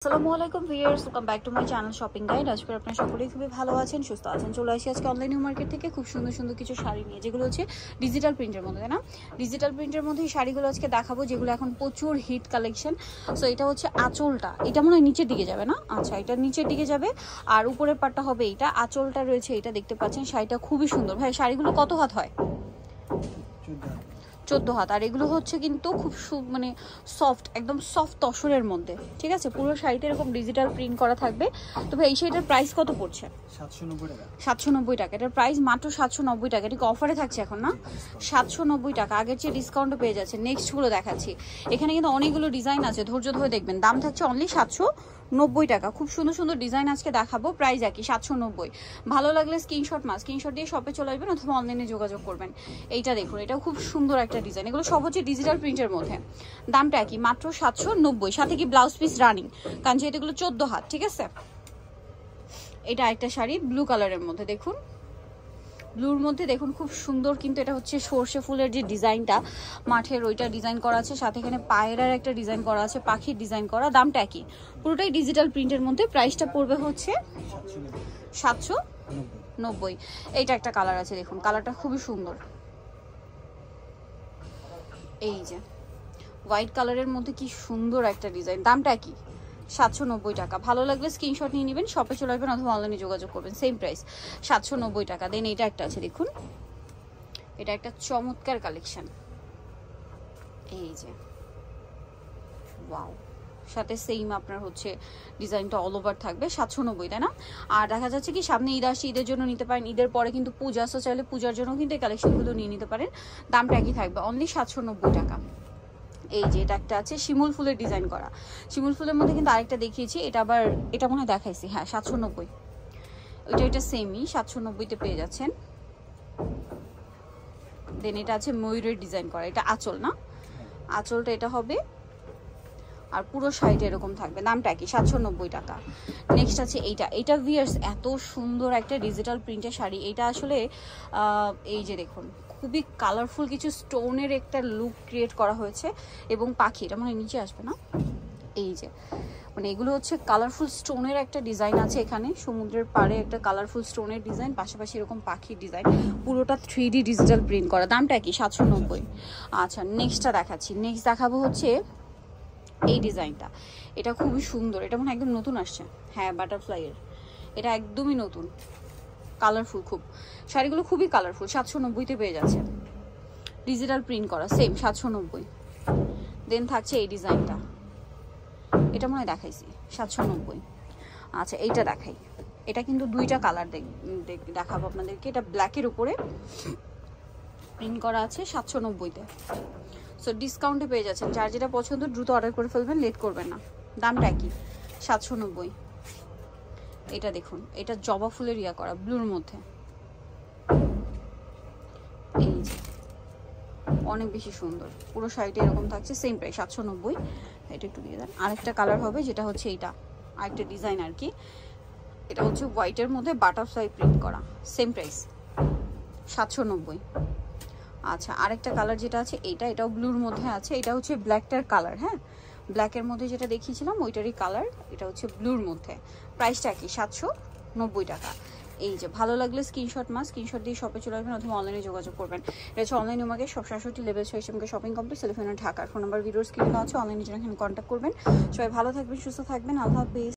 আসসালামু আলাইকুম viewers, welcome back to my channel shopping guide. আজকে আপনারা সকলেই খুবই ভালো আছেন, সুস্থ আছেন। চলে আসি আজকে অনলাইন নিউ মার্কেট থেকে খুব সুন্দর সুন্দর কিছু শাড়ি নিয়ে, যেগুলো হচ্ছে ডিজিটাল প্রিন্টের মধ্যে, তাই না? ডিজিটাল প্রিন্টের মধ্যে এই শাড়িগুলো আজকে দেখাবো, যেগুলো এখন প্রচুর হিট কালেকশন। সো এটা হচ্ছে আঁচলটা, এটা মনে হয় নিচের দিকে যাবে না? আচ্ছা, এটা নিচের দিকে যাবে আর উপরের পাটটা হবে এইটা, আঁচলটা রয়েছে এটা, দেখতে পাচ্ছেন। শাড়িটা খুবই সুন্দর। ভাই শাড়িগুলো কত হাত হয়? 14 হাত। আর এগুলো হচ্ছে কিন্তু খুব মানে সফট, একদম সফট তসরের মধ্যে, ঠিক আছে? পুরো শাড়িতে এরকম ডিজিটাল প্রিন্ট করা থাকবে। তো ভাই এই শাড়িটার প্রাইস কত পড়ছে? 790 টাকা। 790 টাকা। এটার প্রাইস মাত্র 790 টাকা। এটা কি অফারে থাকছে এখন না? 790 টাকা, আগের চেয়ে ডিসকাউন্টও পেয়ে যাচ্ছে। নেক্সটগুলো দেখাচ্ছি। এখানে কিন্তু অনেকগুলো ডিজাইন আছে, ধৈর্য ধরে দেখবেন। দাম থাকছে অনলি 790 টাকা। খুব সুন্দর সুন্দর ডিজাইন আজকে দেখাবো, প্রাইস একই 790। ভালো লাগলে স্ক্রিনশট স্ক্রিনশট দিয়ে শপে চলে আসবেন অথবা অনলাইনে যোগাযোগ করবেন। এইটা দেখুন, এটাও খুব সুন্দর একটা ডিজাইন। এগুলো সব হচ্ছে ডিজিটাল প্রিন্টের মধ্যে। দামটা একই, মাত্র 790। সাথে কি ব্লাউজ পিস রানিং, কারণ যেহেতু এগুলো 14 হাত, ঠিক আছে? এটা একটা শাড়ি ব্লু কালারের মধ্যে, দেখুন ব্লুর মধ্যে দেখুন, খুব সুন্দর। কিন্তু এটা হচ্ছে সর্ষে ফুলের যে ডিজাইনটা, মাঠের ওইটা ডিজাইন করা আছে, সাথে এখানে পায়রার একটা ডিজাইন করা আছে, পাখির ডিজাইন করা। দামটা একই, পুরোটাই ডিজিটাল প্রিন্টের মধ্যে। প্রাইসটা পড়বে হচ্ছে 790। এইটা একটা কালার আছে, দেখুন কালারটা খুবই সুন্দর। এই যে হোয়াইট কালারের মধ্যে কি সুন্দর একটা ডিজাইন। দামটা কি? 790 টাকা। ভালো লাগলে স্ক্রিনশট নিয়ে নেবেন, শপে চলে আসবেন অথবা অনলাইনে যোগাযোগ করবেন। সেম প্রাইস 790 টাকা। দেন এটা একটা আছে, দেখুন এটা একটা চমৎকার কালেকশন। এই যে ওয়াও, সাথে সেম আপনার হচ্ছে ডিজাইনটা অল ওভার থাকবে। 790, তাই না? আর দেখা যাচ্ছে কি সামনে ঈদ আসছে, ঈদের জন্য নিতে পারেন। ঈদের পরে কিন্তু পূজা আসতে, চাইলে পূজার জন্য কিন্তু এই কালেকশনগুলো নিয়ে নিতে পারেন। দামটা একই থাকবে, অনলি 790 টাকা। এই যে এটা একটা আছে শিমুল ফুলের ডিজাইন করা। শিমুল ফুলের মধ্যে কিন্তু আরেকটা দেখিয়েছি, এটা আবার এটা মনে হয় দেখাইছি। হ্যাঁ, 790। এটা সেমই 790-তে পেয়ে যাচ্ছেন। দেন এটা আছে ময়ূরের ডিজাইন করা, এটা আঁচল না? আঁচলটা এটা হবে, আর পুরো শাড়িটা এরকম থাকবে। দামটা কি? 790 টাকা। নেক্সট আছে এটা ভিয়ার্স, এত সুন্দর একটা ডিজিটাল প্রিন্টের শাড়ি। এটা আসলে এই যে দেখুন, খুবই কালারফুল কিছু স্টোনের একটা লুক ক্রিয়েট করা হয়েছে, এবং পাখি, এটা মানে নিচে আসবে না? এই যে মানে এগুলো হচ্ছে কালারফুল স্টোনের একটা ডিজাইন আছে এখানে, সমুদ্রের পাড়ে একটা কালারফুল স্টোনের ডিজাইন, পাশাপাশি এরকম পাখির ডিজাইন, পুরোটা 3D ডিজিটাল প্রিন্ট করা। দামটা কি? 790। আচ্ছা, নেক্সটটা দেখাচ্ছি। নেক্সট দেখাবো হচ্ছে এই ডিজাইনটা। এটা খুবই সুন্দর, এটা মনে একদম নতুন আসছে। হ্যাঁ, বাটারফ্লাইয়ের, এটা একদমই নতুন, কালারফুল খুব। শাড়িগুলো খুবই কালারফুল। 790-তে পেয়ে যাচ্ছে, ডিজিটাল প্রিন্ট করা, সেম 790। দেন থাকছে এই ডিজাইনটা, এটা মনে হয় দেখাইছি, 790। আচ্ছা, এইটা দেখাই। এটা কিন্তু দুইটা কালার দেখাবো আপনাদেরকে। এটা ব্ল্যাকের উপরে প্রিন্ট করা আছে, 790-তে। সো ডিসকাউন্টে পেয়ে যাচ্ছেন। যার যেটা পছন্দ দ্রুত অর্ডার করে ফেলবেন, লেট করবেন না। দামটা কি? 790। এটা দেখুন, এটা জবা ফুলের ইয়া করা ব্লুর মধ্যে। এই যে অনেক বেশি সুন্দর, পুরো শাড়িটা এরকম থাকছে, সেম প্রাইস 790। এটা একটু দিয়ে দেন। আরেকটা কালার হবে, যেটা হচ্ছে এইটা, আরেকটা ডিজাইন আর কি। এটা হচ্ছে হোয়াইটের মধ্যে বাটারফ্লাই প্রিন্ট করা, সেম প্রাইস 790। আচ্ছা, আরেকটা কালার যেটা আছে এটাও ব্লুর মধ্যে আছে। এটা হচ্ছে ব্ল্যাকটার কালার। হ্যাঁ, ব্ল্যাকের মধ্যে যেটা দেখিয়েছিলাম ওইটারই কালার। এটা হচ্ছে ব্লুর মধ্যে। প্রাইসটা কি? 790 টাকা। এই যে ভালো লাগলে স্ক্রিনশট দিয়ে শপে চলে আসবেন অথবা অনলাইনে যোগাযোগ করবেন। এটা হচ্ছে অনলাইন উমাকে সব 67 লেভেল 6 শপিং কমপ্লেক্স, টেলিফোনের ঢাকার। ফোন নাম্বার ভিডিওর স্ক্রিনে আছে, অনলাইনে জন্য এখানে কন্ট্যাক্ট করবেন। সবাই ভালো থাকবেন, সুস্থ থাকবেন, আল্লাহ হাফেজ।